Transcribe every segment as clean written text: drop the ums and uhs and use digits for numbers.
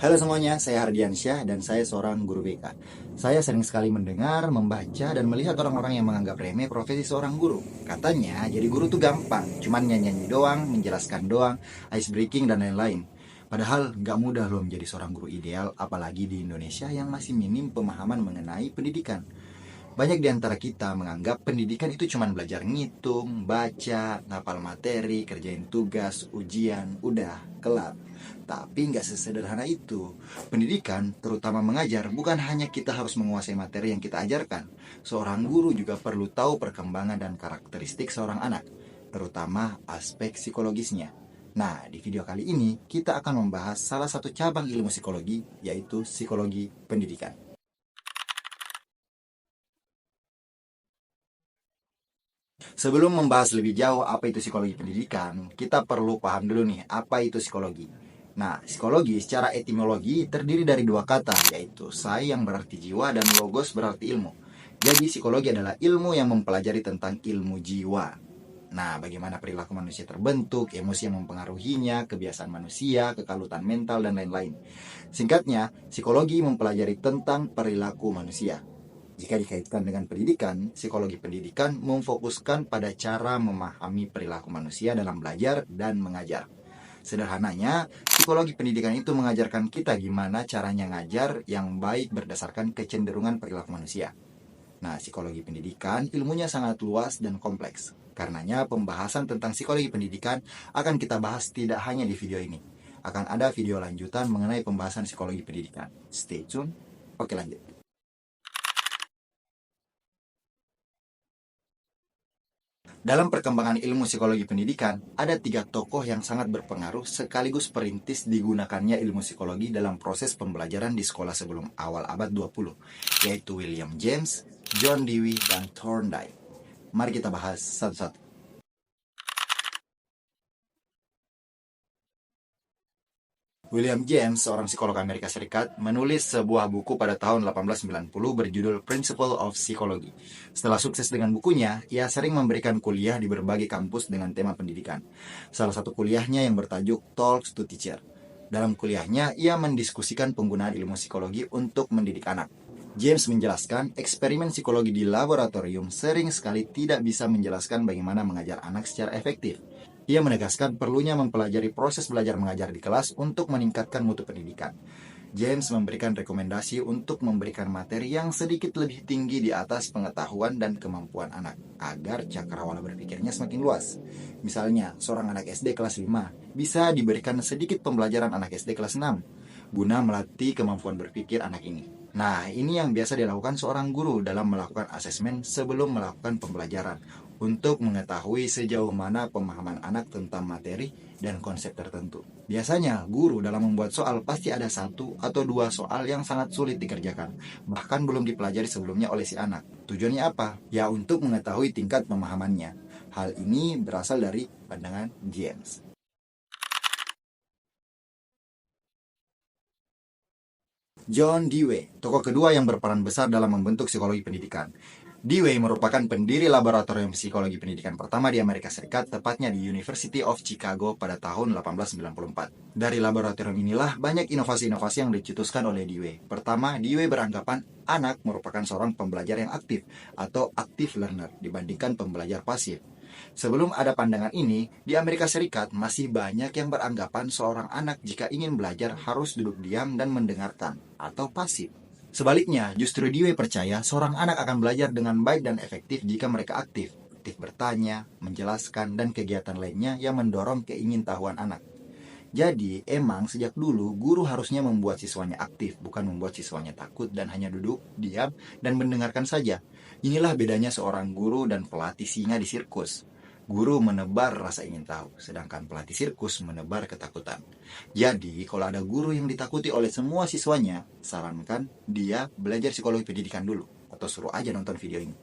Halo semuanya, saya Hardiansyah dan saya seorang guru BK. Saya sering sekali mendengar, membaca, dan melihat orang-orang yang menganggap remeh profesi seorang guru. Katanya, jadi guru tuh gampang, cuman nyanyi-nyanyi doang, menjelaskan doang, ice breaking, dan lain-lain. Padahal nggak mudah loh menjadi seorang guru ideal, apalagi di Indonesia yang masih minim pemahaman mengenai pendidikan. Banyak di antara kita menganggap pendidikan itu cuma belajar ngitung, baca, ngapal materi, kerjain tugas, ujian, udah, kelar. Tapi nggak sesederhana itu. Pendidikan, terutama mengajar, bukan hanya kita harus menguasai materi yang kita ajarkan. Seorang guru juga perlu tahu perkembangan dan karakteristik seorang anak, terutama aspek psikologisnya. Nah, di video kali ini kita akan membahas salah satu cabang ilmu psikologi, yaitu psikologi pendidikan. Sebelum membahas lebih jauh apa itu psikologi pendidikan, kita perlu paham dulu nih, apa itu psikologi. Nah, psikologi secara etimologi terdiri dari dua kata, yaitu sai yang berarti jiwa dan logos berarti ilmu. Jadi, psikologi adalah ilmu yang mempelajari tentang ilmu jiwa. Nah, bagaimana perilaku manusia terbentuk, emosi yang mempengaruhinya, kebiasaan manusia, kekalutan mental, dan lain-lain. Singkatnya, psikologi mempelajari tentang perilaku manusia. Jika dikaitkan dengan pendidikan, psikologi pendidikan memfokuskan pada cara memahami perilaku manusia dalam belajar dan mengajar. Sederhananya, psikologi pendidikan itu mengajarkan kita gimana caranya ngajar yang baik berdasarkan kecenderungan perilaku manusia. Nah, psikologi pendidikan ilmunya sangat luas dan kompleks. Karenanya, pembahasan tentang psikologi pendidikan akan kita bahas tidak hanya di video ini. Akan ada video lanjutan mengenai pembahasan psikologi pendidikan. Stay tune. Oke, lanjut. Dalam perkembangan ilmu psikologi pendidikan, ada tiga tokoh yang sangat berpengaruh sekaligus perintis digunakannya ilmu psikologi dalam proses pembelajaran di sekolah sebelum awal abad 20, yaitu William James, John Dewey, dan Thorndike. Mari kita bahas satu-satu. William James, seorang psikolog Amerika Serikat, menulis sebuah buku pada tahun 1890 berjudul Principle of Psychology. Setelah sukses dengan bukunya, ia sering memberikan kuliah di berbagai kampus dengan tema pendidikan. Salah satu kuliahnya yang bertajuk Talks to Teacher. Dalam kuliahnya, ia mendiskusikan penggunaan ilmu psikologi untuk mendidik anak. James menjelaskan, eksperimen psikologi di laboratorium sering sekali tidak bisa menjelaskan bagaimana mengajar anak secara efektif. Ia menegaskan perlunya mempelajari proses belajar mengajar di kelas untuk meningkatkan mutu pendidikan. James memberikan rekomendasi untuk memberikan materi yang sedikit lebih tinggi di atas pengetahuan dan kemampuan anak, agar cakrawala berpikirnya semakin luas. Misalnya, seorang anak SD kelas 5 bisa diberikan sedikit pembelajaran anak SD kelas 6, guna melatih kemampuan berpikir anak ini. Nah, ini yang biasa dilakukan seorang guru dalam melakukan asesmen sebelum melakukan pembelajaran, untuk mengetahui sejauh mana pemahaman anak tentang materi dan konsep tertentu. Biasanya, guru dalam membuat soal pasti ada satu atau dua soal yang sangat sulit dikerjakan, bahkan belum dipelajari sebelumnya oleh si anak. Tujuannya apa? Ya, untuk mengetahui tingkat pemahamannya. Hal ini berasal dari pandangan James. John Dewey, tokoh kedua yang berperan besar dalam membentuk psikologi pendidikan. Dewey merupakan pendiri laboratorium psikologi pendidikan pertama di Amerika Serikat, tepatnya di University of Chicago pada tahun 1894. Dari laboratorium inilah banyak inovasi-inovasi yang dicetuskan oleh Dewey. Pertama, Dewey beranggapan anak merupakan seorang pembelajar yang aktif atau active learner dibandingkan pembelajar pasif. Sebelum ada pandangan ini, di Amerika Serikat masih banyak yang beranggapan seorang anak jika ingin belajar harus duduk diam dan mendengarkan, atau pasif. Sebaliknya, justru Dewey percaya seorang anak akan belajar dengan baik dan efektif jika mereka aktif bertanya, menjelaskan, dan kegiatan lainnya yang mendorong keingintahuan anak. Jadi, emang sejak dulu guru harusnya membuat siswanya aktif, bukan membuat siswanya takut dan hanya duduk, diam, dan mendengarkan saja. Inilah bedanya seorang guru dan pelatih singa di sirkus. Guru menebar rasa ingin tahu, sedangkan pelatih sirkus menebar ketakutan. Jadi, kalau ada guru yang ditakuti oleh semua siswanya, sarankan dia belajar psikologi pendidikan dulu, atau suruh aja nonton video ini.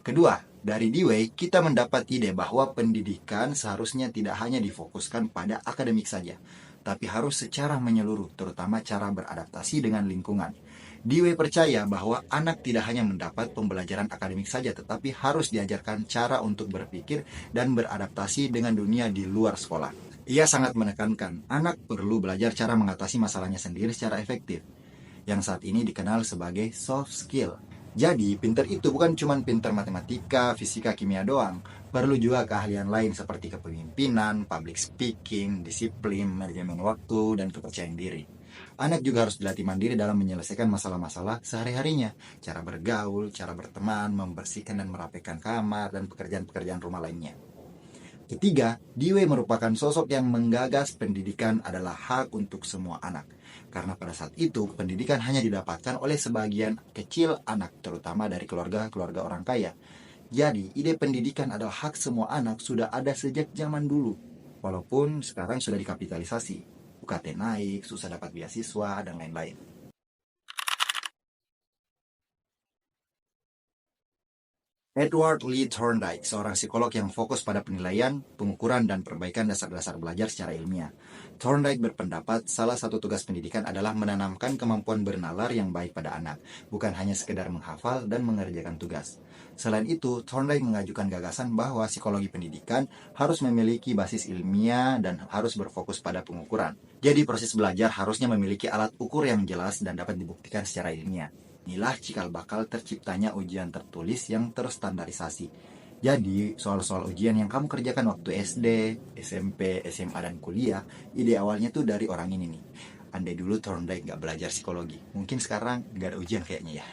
Kedua, dari Dewey kita mendapat ide bahwa pendidikan seharusnya tidak hanya difokuskan pada akademik saja, tapi harus secara menyeluruh, terutama cara beradaptasi dengan lingkungan. Dewey percaya bahwa anak tidak hanya mendapat pembelajaran akademik saja, tetapi harus diajarkan cara untuk berpikir dan beradaptasi dengan dunia di luar sekolah. Ia sangat menekankan anak perlu belajar cara mengatasi masalahnya sendiri secara efektif, yang saat ini dikenal sebagai soft skill. Jadi, pinter itu bukan cuma pinter matematika, fisika, kimia doang. Perlu juga keahlian lain seperti kepemimpinan, public speaking, disiplin, manajemen waktu, dan kepercayaan diri. Anak juga harus dilatih mandiri dalam menyelesaikan masalah-masalah sehari-harinya. Cara bergaul, cara berteman, membersihkan dan merapikan kamar, dan pekerjaan-pekerjaan rumah lainnya. Ketiga, Dewey merupakan sosok yang menggagas pendidikan adalah hak untuk semua anak. Karena pada saat itu, pendidikan hanya didapatkan oleh sebagian kecil anak, terutama dari keluarga-keluarga orang kaya. Jadi, ide pendidikan adalah hak semua anak sudah ada sejak zaman dulu. Walaupun sekarang sudah dikapitalisasi. UKT naik, susah dapat beasiswa, dan lain-lain. Edward Lee Thorndike, seorang psikolog yang fokus pada penilaian, pengukuran, dan perbaikan dasar-dasar belajar secara ilmiah. Thorndike berpendapat salah satu tugas pendidikan adalah menanamkan kemampuan bernalar yang baik pada anak, bukan hanya sekedar menghafal dan mengerjakan tugas. Selain itu, Thorndike mengajukan gagasan bahwa psikologi pendidikan harus memiliki basis ilmiah dan harus berfokus pada pengukuran. Jadi proses belajar harusnya memiliki alat ukur yang jelas dan dapat dibuktikan secara ilmiah. Inilah cikal bakal terciptanya ujian tertulis yang terstandarisasi. Jadi, soal-soal ujian yang kamu kerjakan waktu SD, SMP, SMA, dan kuliah, ide awalnya tuh dari orang ini nih. Andai dulu Thorndike nggak belajar psikologi, mungkin sekarang nggak ada ujian kayaknya ya.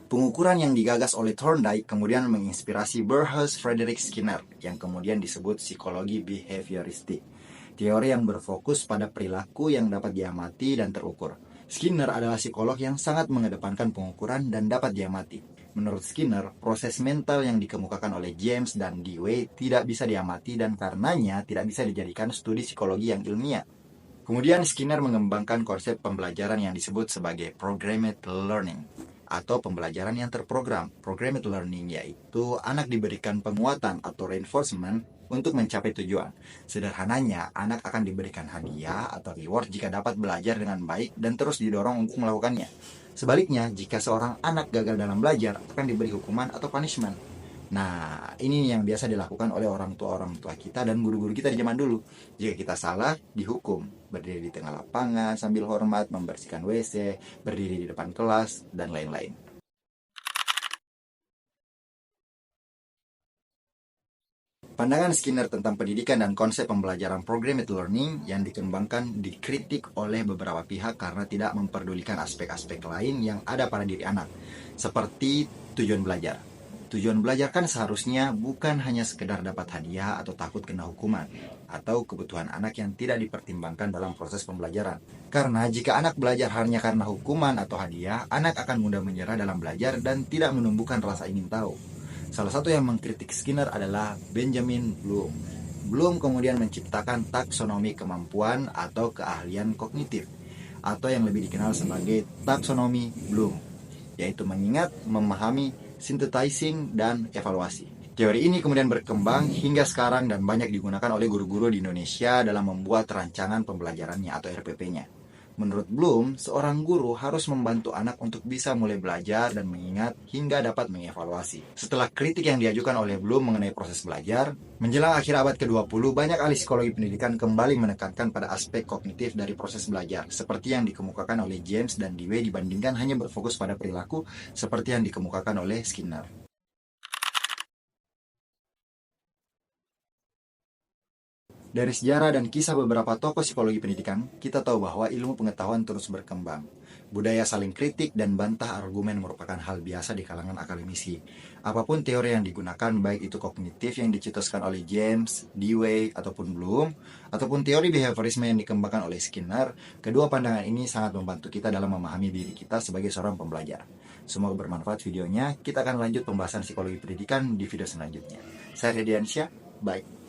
Pengukuran yang digagas oleh Thorndike kemudian menginspirasi Burrhus Frederick Skinner yang kemudian disebut psikologi behavioristik. Teori yang berfokus pada perilaku yang dapat diamati dan terukur. Skinner adalah psikolog yang sangat mengedepankan pengukuran dan dapat diamati. Menurut Skinner, proses mental yang dikemukakan oleh James dan Dewey tidak bisa diamati dan karenanya tidak bisa dijadikan studi psikologi yang ilmiah. Kemudian Skinner mengembangkan konsep pembelajaran yang disebut sebagai programmed learning atau pembelajaran yang terprogram. Programmed learning yaitu anak diberikan penguatan atau reinforcement untuk mencapai tujuan. Sederhananya, anak akan diberikan hadiah atau reward jika dapat belajar dengan baik dan terus didorong untuk melakukannya. Sebaliknya, jika seorang anak gagal dalam belajar, akan diberi hukuman atau punishment. Nah, ini yang biasa dilakukan oleh orang tua kita dan guru-guru kita di zaman dulu. Jika kita salah, dihukum. Berdiri di tengah lapangan sambil hormat, membersihkan WC, berdiri di depan kelas, dan lain-lain. Pandangan Skinner tentang pendidikan dan konsep pembelajaran programmed learning yang dikembangkan dikritik oleh beberapa pihak karena tidak memperdulikan aspek-aspek lain yang ada pada diri anak, seperti tujuan belajar. Tujuan belajar kan seharusnya bukan hanya sekedar dapat hadiah atau takut kena hukuman, atau kebutuhan anak yang tidak dipertimbangkan dalam proses pembelajaran. Karena jika anak belajar hanya karena hukuman atau hadiah, anak akan mudah menyerah dalam belajar dan tidak menumbuhkan rasa ingin tahu. Salah satu yang mengkritik Skinner adalah Benjamin Bloom. Bloom kemudian menciptakan taksonomi kemampuan atau keahlian kognitif, atau yang lebih dikenal sebagai taksonomi Bloom, yaitu mengingat, memahami, synthesizing, dan evaluasi. Teori ini kemudian berkembang hingga sekarang dan banyak digunakan oleh guru-guru di Indonesia dalam membuat rancangan pembelajarannya atau RPP-nya. Menurut Bloom, seorang guru harus membantu anak untuk bisa mulai belajar dan mengingat hingga dapat mengevaluasi. Setelah kritik yang diajukan oleh Bloom mengenai proses belajar, menjelang akhir abad ke-20, banyak ahli psikologi pendidikan kembali menekankan pada aspek kognitif dari proses belajar, seperti yang dikemukakan oleh James dan Dewey dibandingkan hanya berfokus pada perilaku seperti yang dikemukakan oleh Skinner. Dari sejarah dan kisah beberapa tokoh psikologi pendidikan, kita tahu bahwa ilmu pengetahuan terus berkembang. Budaya saling kritik dan bantah argumen merupakan hal biasa di kalangan akademisi. Apapun teori yang digunakan, baik itu kognitif yang dicetuskan oleh James, Dewey, ataupun Bloom, ataupun teori behaviorisme yang dikembangkan oleh Skinner, kedua pandangan ini sangat membantu kita dalam memahami diri kita sebagai seorang pembelajar. Semoga bermanfaat videonya. Kita akan lanjut pembahasan psikologi pendidikan di video selanjutnya. Saya Rediansyah, bye.